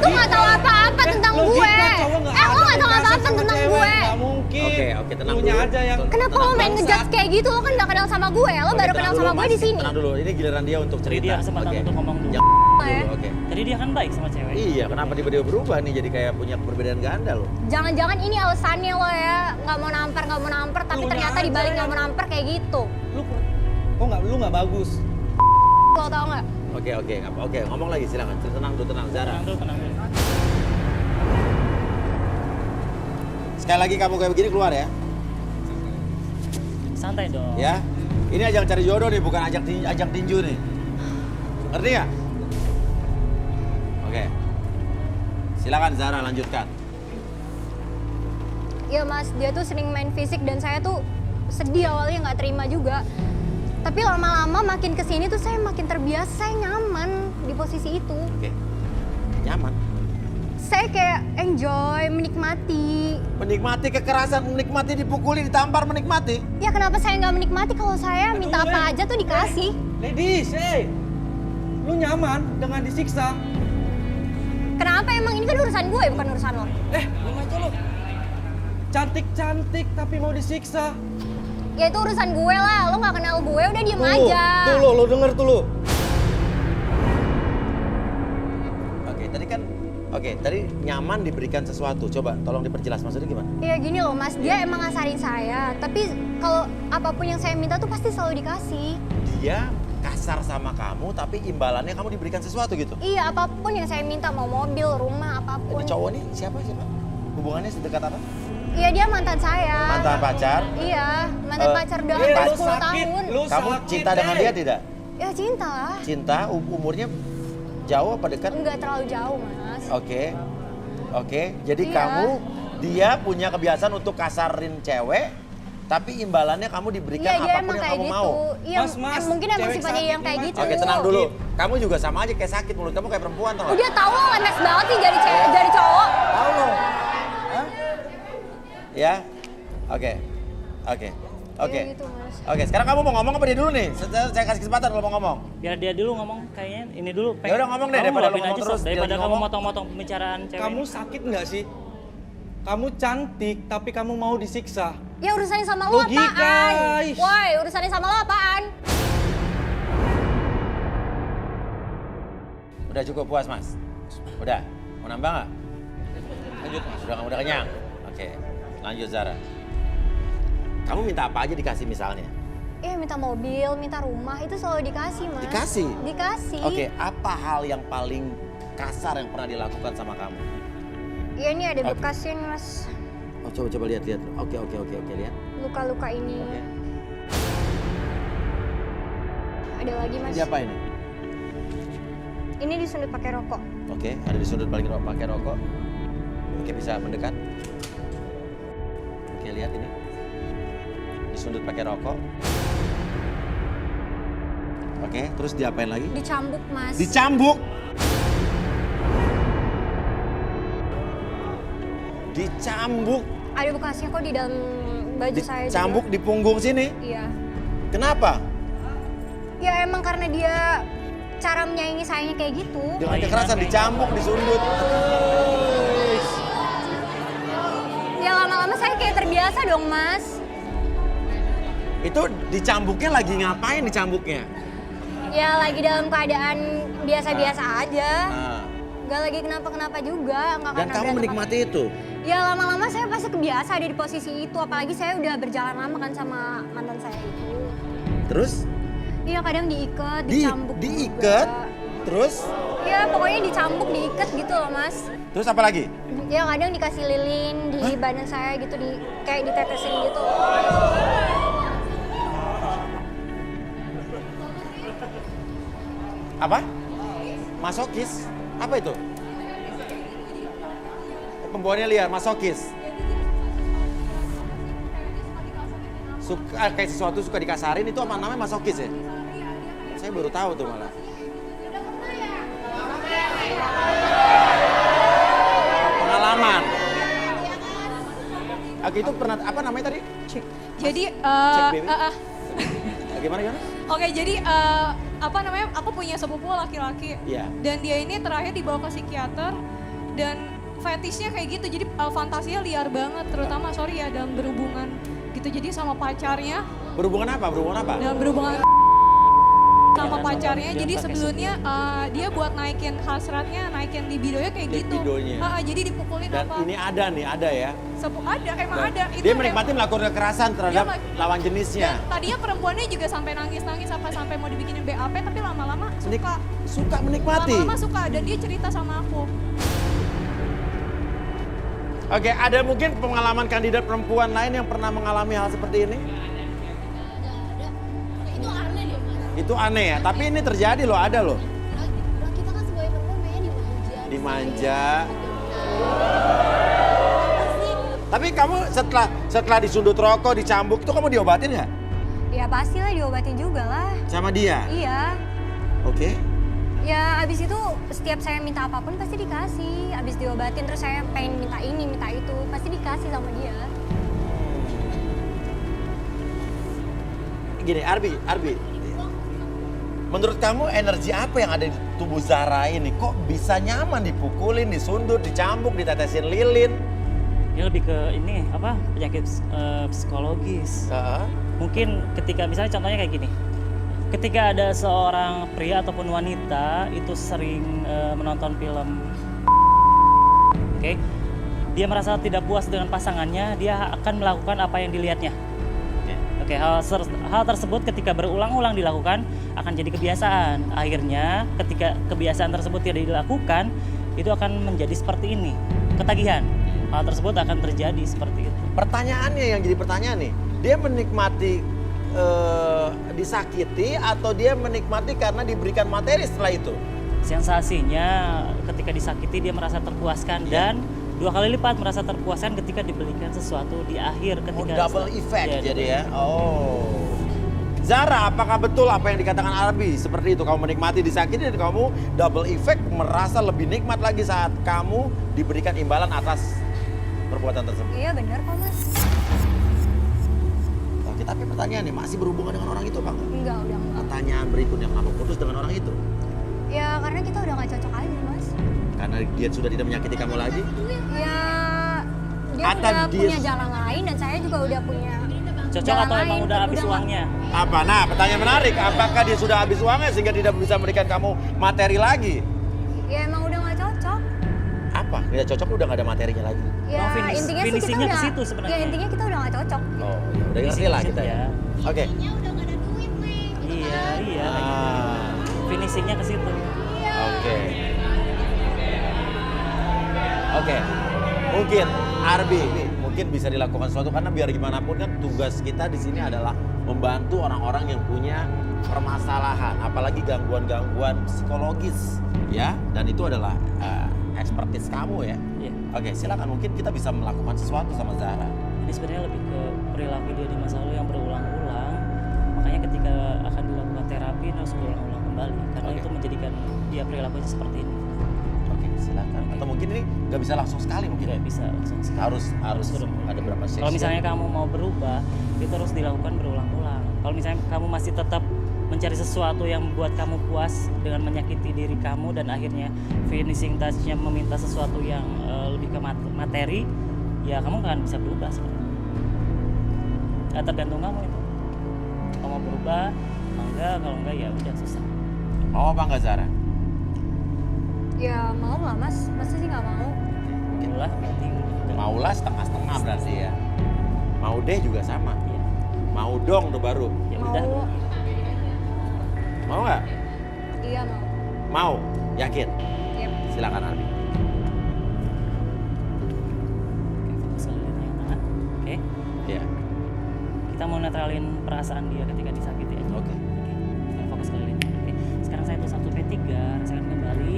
tuh nggak tahu apa-apa tentang gue. Lo nggak tahu apa-apa tentang gue. Gak mungkin. Oke, tenang Lunya dulu. aja yang Kenapa lo main ngejudge kayak gitu? Lo kan nggak kenal sama gue. Lo baru kenal sama gue di sini. Tenang dulu, ini giliran dia untuk cerita. Dia kesempatan untuk ngomong dulu. Yang Ya. dulu, oke. Tadi dia kan baik sama cewek. Iya, kenapa tiba-tiba berubah nih jadi kayak punya perbedaan ganda loh? Jangan-jangan ini alasannya lo ya, nggak mau namper, tapi Lunya ternyata aja dibalik nggak yang- mau namper kayak gitu. lu nggak bagus. Lo tau nggak? Oke, ngomong lagi silakan. Tenang Zara. Tenang dulu. Sekali lagi kamu kayak begini keluar ya. Santai dong. Ya. Ini ajang cari jodoh nih, bukan ajang tinju nih. Ngerti nggak? Oke. Silakan Zara lanjutkan. Iya mas, dia tuh sering main fisik dan saya tuh sedih awalnya nggak terima juga. Tapi lama-lama makin kesini tuh saya makin terbiasa, saya nyaman di posisi itu. Oke. Nyaman. Saya kayak enjoy, menikmati. Menikmati kekerasan, menikmati dipukuli, ditampar, menikmati. Ya kenapa saya nggak menikmati kalau saya minta apa aja tuh dikasih? Ladies, lu nyaman dengan disiksa. Kenapa emang ini kan urusan gue bukan urusan lo? Lu aja lu. Cantik-cantik tapi mau disiksa. Ya itu urusan gue lah, lo nggak kenal gue udah diem aja. Tuh lo denger tuh lo. Tadi nyaman diberikan sesuatu. Coba tolong diperjelas maksudnya gimana? Ya gini loh mas, dia emang ngasarin saya. Tapi kalau apapun yang saya minta tuh pasti selalu dikasih. Dia kasar sama kamu tapi imbalannya kamu diberikan sesuatu gitu. Iya apapun yang saya minta, mau mobil, rumah, apapun. Jadi cowok nih siapa? Hubungannya sedekat apa? Iya dia mantan saya. Mantan pacar? Iya, mantan pacar udah lu hampir 10 sakit, tahun. lu Kamu sakit, cinta dengan dia tidak? Ya cinta lah. Cinta, umurnya jauh apa dekat? Enggak terlalu jauh mas. Oke. Jadi Iya. dia punya kebiasaan untuk kasarin cewek, tapi imbalannya kamu diberikan Iya dia apapun emang yang kayak kamu gitu. mau. Iya Mas, mungkin emang cewek sifatnya sakit yang kayak nih, gitu. Oke, tenang dulu. Kamu juga sama aja kayak sakit mulut kamu kayak perempuan tau gak? Udah tahu lo lemes banget sih jadi cewek, jadi cowok. Tahu lo. Ya? Oke. Iya gitu mas. Oke, sekarang kamu mau ngomong apa dia dulu nih? Saya kasih kesempatan kalau mau ngomong. Biar dia dulu ngomong kayaknya ini dulu. Ya udah ngomong deh, Kamu daripada lu ngelapin ngomong aja, terus, Sob. Daripada dia kamu ngomong. motong-motong pembicaraan cewek. Kamu sakit nggak sih? Kamu cantik tapi kamu mau disiksa. Ya urusannya sama lo Logika, apaan? ish. Woi urusannya sama lo apaan? Udah cukup puas, Mas? Udah? Mau nambah nggak? Lanjut, Mas. Udah kenyang? Oke, lanjut Zara. Kamu minta apa aja dikasih misalnya? Minta mobil, minta rumah, itu selalu dikasih mas. Dikasih? Dikasih. Oke, apa hal yang paling kasar yang pernah dilakukan sama kamu? Iya ini ada Oke. bekasnya nih mas. Oh, coba lihat. Oke, lihat. Luka-luka ini. Oke. Ada lagi mas. Ini apa ini? Ini disundut pakai rokok. Oke, ada di sudut paling pakai rokok. Oke, bisa mendekat. Oke, lihat ini. Disundut pakai rokok. Oke, terus diapain lagi? Dicambuk mas. Dicambuk. Dicambuk. Ada bekasnya kok di dalam baju saya juga. Dicambuk di punggung sini. Iya. Kenapa? Ya emang karena dia cara menyayangi sayanya kayak gitu. Dengan kekerasan dicambuk, disundut. Ya lama-lama saya kayak terbiasa dong mas. Itu dicambuknya lagi ngapain dicambuknya? Ya lagi dalam keadaan biasa-biasa aja. Nah, Gak lagi kenapa-kenapa juga. Nggak dan karena kamu berantem menikmati itu? Ya lama-lama saya pasti kebiasa ada di posisi itu. Apalagi saya udah berjalan lama kan sama mantan saya itu. Terus? Iya kadang diikat, dicambuk diikat? juga. Terus? Ya pokoknya dicambuk, diikat gitu loh mas. Terus apa lagi? Ya kadang dikasih lilin di badan saya gitu, kayak ditetesin gitu. Apa? Masokis? Apa itu? Pembawaannya liar, masokis. Suka kayak sesuatu suka dikasarin itu apa namanya masokis ya? Saya baru tahu tuh malah. Pengalaman. Oke, itu pernah apa namanya tadi? Jadi, Cek baby. Gimana? oke jadi apa namanya? Aku punya sepupu laki-laki. Iya. Dan dia ini terakhir dibawa ke psikiater dan fetishnya kayak gitu, jadi fantasinya liar banget, terutama sorry ya dalam berhubungan gitu, jadi sama pacarnya. Berhubungan apa? Dalam berhubungan sama pacarnya, jadi sebelumnya dia buat naikin hasratnya, naikin libidonya kayak gitu. Libidonya. Jadi dipukulin Dan apa? ini ada ya. Ada, emang ada. Itu Dia menikmati melakukan kekerasan terhadap lawan jenisnya. Dan tadinya perempuannya juga sampai nangis-nangis sampai mau dibikinin BAP, tapi lama-lama suka. Suka menikmati. Lama-lama suka, dan dia cerita sama aku. Oke, ada mungkin pengalaman kandidat perempuan lain yang pernah mengalami hal seperti ini? Itu aneh deh mas. Itu aneh ya, tapi ini terjadi loh, ada loh. Kita kan sebagai perempuan mainnya Dimanja. Tapi kamu setelah disundut rokok, dicambuk, itu kamu diobatin nggak? Ya pastilah diobatin juga lah. Sama dia? Iya. Oke. Ya abis itu setiap saya minta apapun pasti dikasih. Abis diobatin terus saya pengen minta ini, minta itu, pasti dikasih sama dia. Gini, Arbi. Menurut kamu energi apa yang ada di tubuh Zara ini? Kok bisa nyaman dipukulin, disundut, dicambuk, ditetesin lilin? Ini lebih ke ini apa penyakit psikologis. Mungkin ketika misalnya contohnya kayak gini. Ketika ada seorang pria ataupun wanita itu sering menonton film, oke, dia merasa tidak puas dengan pasangannya, dia akan melakukan apa yang dilihatnya. Oke, hal tersebut ketika berulang-ulang dilakukan akan jadi kebiasaan. Akhirnya ketika kebiasaan tersebut tidak dilakukan, itu akan menjadi seperti ini, ketagihan. Hal tersebut akan terjadi seperti itu. Pertanyaannya yang jadi pertanyaan nih, dia menikmati disakiti atau dia menikmati karena diberikan materi setelah itu? Sensasinya ketika disakiti dia merasa terpuaskan dan 2 kali lipat merasa terpuaskan ketika diberikan sesuatu di akhir ketika double effect ya, jadi ya. Zara, apakah betul apa yang dikatakan Arbi seperti itu? Kamu menikmati disakiti dan kamu double effect merasa lebih nikmat lagi saat kamu diberikan imbalan atas perbuatan tersebut? Iya benar kok mas. Oke, tapi pertanyaan nih, masih berhubungan dengan orang itu apa enggak? Enggak, udah enggak. Pertanyaan berikutnya, kenapa putus dengan orang itu? Ya karena kita udah gak cocok aja mas. Karena dia sudah tidak menyakiti kamu lagi? Ya dia Atau udah dia- punya jalan lain dan saya juga udah punya cocok jalan atau emang lain, udah habis nggak- uangnya? Apa? Nah, pertanyaan menarik. Apakah dia sudah habis uangnya sehingga tidak bisa memberikan kamu materi lagi? Ya emang udah gak cocok. Apa? Tidak cocok, udah gak ada materinya lagi? Ya finish- intinya sih kita finishingnya ke udah, situ sebenarnya. ya intinya kita udah gak cocok. Oh, ya udah ngerti lah kita ya. Oke. Iya, iya. Ah, Finishingnya ke situ. Oke. Oke. Mungkin Arbi mungkin bisa dilakukan sesuatu karena biar gimana pun kan tugas kita di sini adalah membantu orang-orang yang punya permasalahan, apalagi gangguan-gangguan psikologis, ya. Dan itu adalah expertise kamu ya. Iya. Oke, silakan mungkin kita bisa melakukan sesuatu sama Zahra. Ini sebenarnya lebih ke perilaku dia di masa lalu yang berulang-ulang. Makanya ketika akan dilakukan terapi harus berulang-ulang kembali karena Oke. itu menjadikan dia perilakunya seperti ini. Oke, silakan. Atau mungkin ini nggak bisa langsung sekali mungkin. Tidak bisa langsung sekali. Harus berulang. ada berapa sesi. Kalau misalnya kamu mau berubah, itu harus dilakukan berulang-ulang. Kalau misalnya kamu masih tetap mencari sesuatu yang membuat kamu puas dengan menyakiti diri kamu dan akhirnya finishing touch-nya meminta sesuatu yang lebih ke materi, ya kamu nggak akan bisa berubah sebenarnya. Ya, tergantung kamu itu. Kalau mau berubah, enggak. Kalau enggak ya udah susah. Mau apa enggak Zahra? Ya mau lah mas, masa sih gak mau? Itulah berarti enggak. Maulah setengah-setengah berarti ya. Mau deh juga sama. Ya, Mau dong tuh baru. ya udah. Mau. Mau nggak? Iya mau. Mau? Yakin? Yep. Silakan Arbi. Oke, fokus ke lilin tangan. Oke. Ya. Kita mau netralin perasaan dia ketika disakiti aja. Oke. Kita fokus ke lilin. Oke. Sekarang saya tulis 1 P3, rasakan kembali.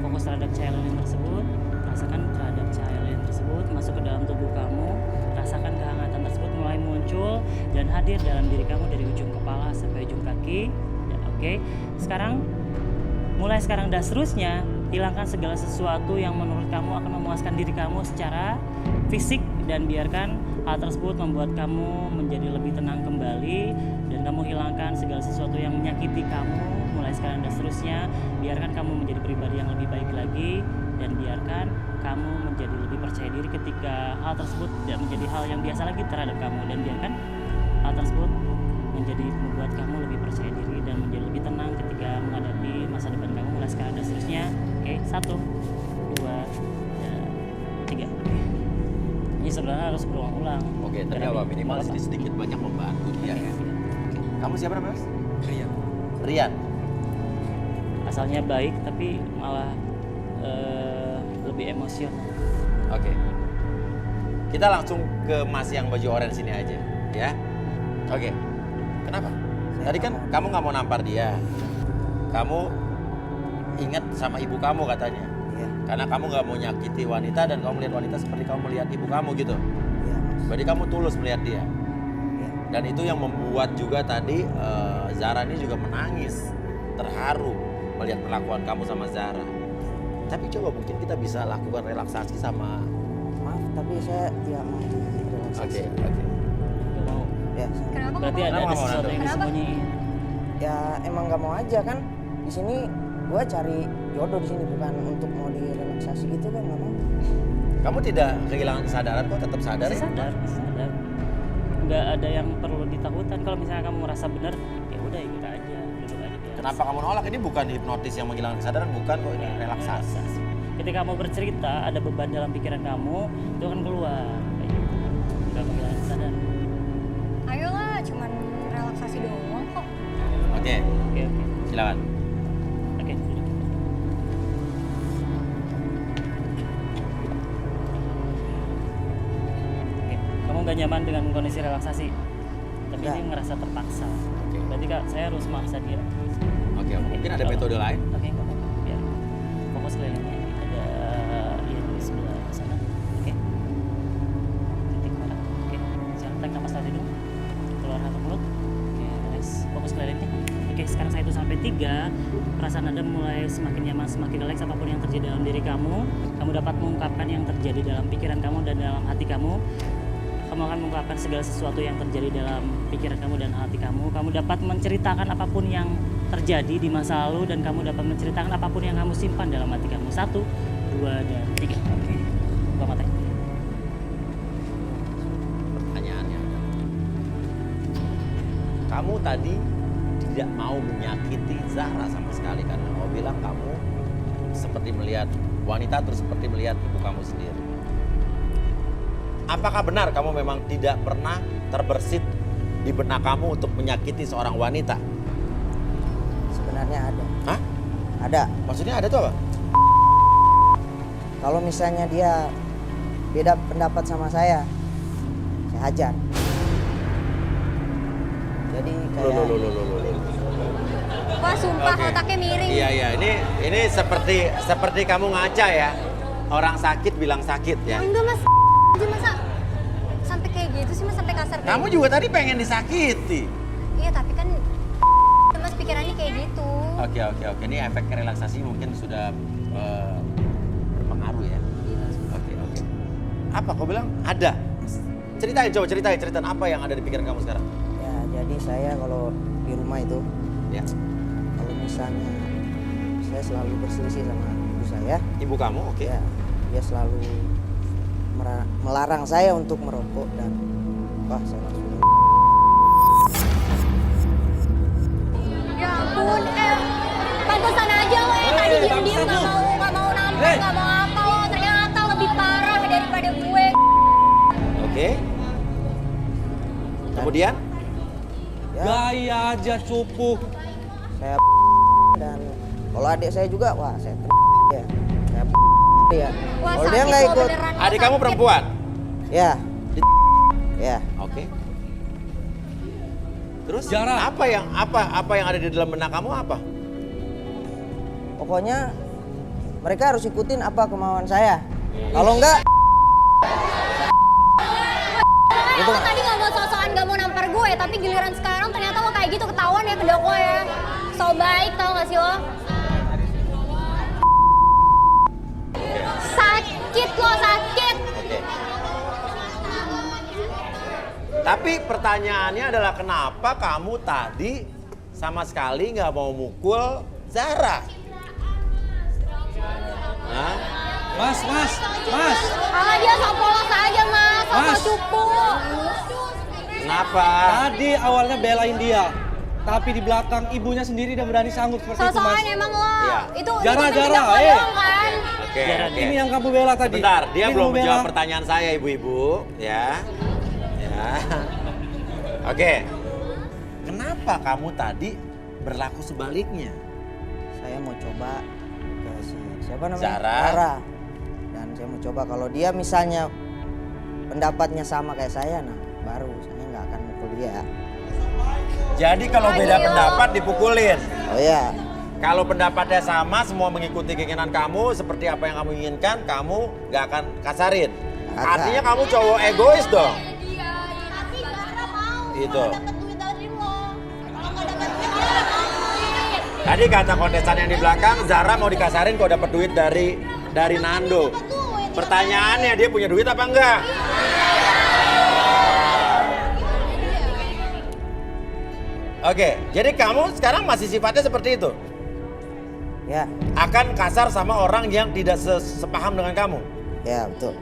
Fokus terhadap cahaya lilin tersebut. Rasakan terhadap cahaya lilin tersebut masuk ke dalam tubuh kamu. Rasakan kehangatan tersebut mulai muncul dan hadir dalam diri kamu dari ujung kepala sampai ujung kaki. Ya, oke. Mulai sekarang dan seterusnya, hilangkan segala sesuatu yang menurut kamu akan memuaskan diri kamu secara fisik dan biarkan hal tersebut membuat kamu menjadi lebih tenang kembali dan kamu hilangkan segala sesuatu yang menyakiti kamu mulai sekarang dan seterusnya. Biarkan kamu menjadi pribadi yang lebih baik lagi dan biarkan kamu menjadi lebih percaya diri ketika hal tersebut tidak menjadi hal yang biasa lagi terhadap kamu, dan biarkan hal tersebut menjadi membuat kamu lebih percaya diri dan menjadi lebih tenang ketika menghadapi masa depan kamu mulai sekarang dan seterusnya. Oke, 1, 2, dan 3. Ini sebenarnya harus berulang-ulang. Oke, tapi apa minimal sedikit banyak membantu dia ya. Oke. Kamu siapa namanya, Mas? Rian. Rian. Asalnya baik tapi malah lebih emosional. Oke. Kita langsung ke Mas yang baju oranye sini aja, ya. Oke. Kenapa? Tadi kan kamu nggak mau nampar dia. Kamu ingat sama ibu kamu katanya. Iya. Karena kamu nggak mau nyakiti wanita dan kamu melihat wanita seperti kamu melihat ibu kamu gitu. Iya, Mas. Berarti kamu tulus melihat dia. Iya. Dan itu yang membuat juga tadi Zara ini juga menangis, terharu melihat perlakuan kamu sama Zara. Tapi coba mungkin kita bisa lakukan relaksasi sama. Maaf, tapi saya tidak mau Oke. relaksasi. Gak mau. Ya, Kenapa nggak Berarti mau? ada Kenapa mau sesuatu nonton? yang Kenapa? disembunyiin. ya emang nggak mau aja kan. Di sini gua cari jodoh di sini, bukan untuk mau direlaksasi gitu kan, nggak mau. Kamu tidak kehilangan kesadaran kok, tetap sadar ya? Sadar. Nggak ada yang perlu ditakutkan. Kalau misalnya kamu merasa benar, ya udah ikut aja, duduk aja biasa. Kenapa kamu nolak? Ini bukan hipnotis yang menghilangkan kesadaran, bukan kok, ini relaksasi. Ketika kamu bercerita, ada beban dalam pikiran kamu, itu akan keluar. Kayak gitu. Nggak kehilangan kesadaran. Ayolah, cuman relaksasi doang kok. Oke, Oke. silakan. Oke, duduk. Oke, kamu nggak nyaman dengan kondisi relaksasi, tapi Nggak. ini ngerasa terpaksa. Oke. Berarti kak, saya harus maksa dia. Oke, mungkin ada metode lain? Oke, nggak apa-apa. Biar fokus kelilingnya. Ada yang di sebelah sana. Oke. Titik merah. Oke. Sekarang tarik nafas dari hidung. Keluar satu mulut. Oke, relax. Fokus kelilingnya. Oke, sekarang 1 sampai 3. Perasaan Anda mulai semakin nyaman, semakin relax. Apapun yang terjadi dalam diri kamu, kamu dapat mengungkapkan yang terjadi dalam pikiran kamu dan dalam hati kamu. Kamu akan mengungkapkan segala sesuatu yang terjadi dalam pikiran kamu dan hati kamu. Kamu dapat menceritakan apapun yang terjadi di masa lalu dan kamu dapat menceritakan apapun yang kamu simpan dalam hati kamu. 1, 2, dan 3. Oke. Buka matanya. Pertanyaannya adalah, kamu tadi tidak mau menyakiti Zahra sama sekali karena kamu bilang kamu seperti melihat wanita terus seperti melihat ibu kamu sendiri. Apakah benar kamu memang tidak pernah terbersit di benak kamu untuk menyakiti seorang wanita? Sebenarnya ada. Hah? Ada. Maksudnya ada tuh apa? Kalau misalnya dia beda pendapat sama saya hajar. Jadi kayak Wah, sumpah Oke. otaknya miring. Iya, ini seperti kamu ngaca ya. Orang sakit bilang sakit ya. Oh, enggak mas, aja masa sampai kayak gitu sih mas, sampai kasar kayak Kamu gitu. juga tadi pengen disakiti. Iya tapi kan mas pikirannya kayak gitu. Oke. Ini efek relaksasi mungkin sudah berpengaruh ya. Oke. Apa kau bilang? Ada. Ceritain apa yang ada di pikiran kamu sekarang. ya jadi saya kalau di rumah itu, Ya. kalau misalnya saya selalu berselisih sama ibu saya, Ibu kamu, oke. ya dia selalu melarang saya untuk merokok dan wah saya langsung Ya ampun, pantesan aja lo tadi diem-diem gak mau nampar, gak mau apa lo, ternyata lebih parah daripada gue. Oke. Kemudian ya Gaya aja cupu. saya dan kalau adik saya juga wah saya ya saya ya Wah kalau dia sakit nggak lo ikut beneran. lo adik kamu sakit. perempuan. ya ya Oke. Terus Zara. apa yang ada di dalam benak kamu apa? pokoknya mereka harus ikutin apa kemauan saya kalau enggak Lo tadi gak mau sosokan gak mau nampar gue, tapi giliran sekarang ternyata lo kayak gitu ketahuan ya kedok lo ya. So baik tau gak sih lo? Sakit lo, sakit. Oke. Tapi pertanyaannya adalah kenapa kamu tadi sama sekali nggak mau mukul Zara? Hah? Mas. Ah, dia sok polos aja, Mas. Sok Mas. cupu. Kenapa? Tadi awalnya belain dia. Tapi di belakang ibunya sendiri udah berani sanggup seperti itu, Mas. Sosokan emang lo. Iya. Itu Jara, kan video call eh. doang kan? Oke. Ini yang kamu bela tadi. Bentar, dia Ini belum kamu bela. menjawab pertanyaan saya, ibu-ibu. Ya. Oke. Kenapa kamu tadi berlaku sebaliknya? Saya mau coba ke siapa namanya? Zara. Dan saya mau coba kalau dia misalnya pendapatnya sama kayak saya, nah baru saya nggak akan mukul dia. Jadi kalau beda pendapat dipukulin. Oh ya, Kalau pendapatnya sama, semua mengikuti keinginan kamu, seperti apa yang kamu inginkan, kamu gak akan kasarin. Kagak. Artinya kamu cowok egois dong. Tapi Zara mau. Itu. Dapat duit dari lo. Kalau nggak dapat duit, Zara mau duit. Tadi kata kontestan yang di belakang, Zara mau dikasarin kalau dapat duit dari Nando. Pertanyaannya, dia punya duit apa enggak? Oke, jadi kamu sekarang masih sifatnya seperti itu? ya, Akan kasar sama orang yang tidak sepaham dengan kamu? ya betul.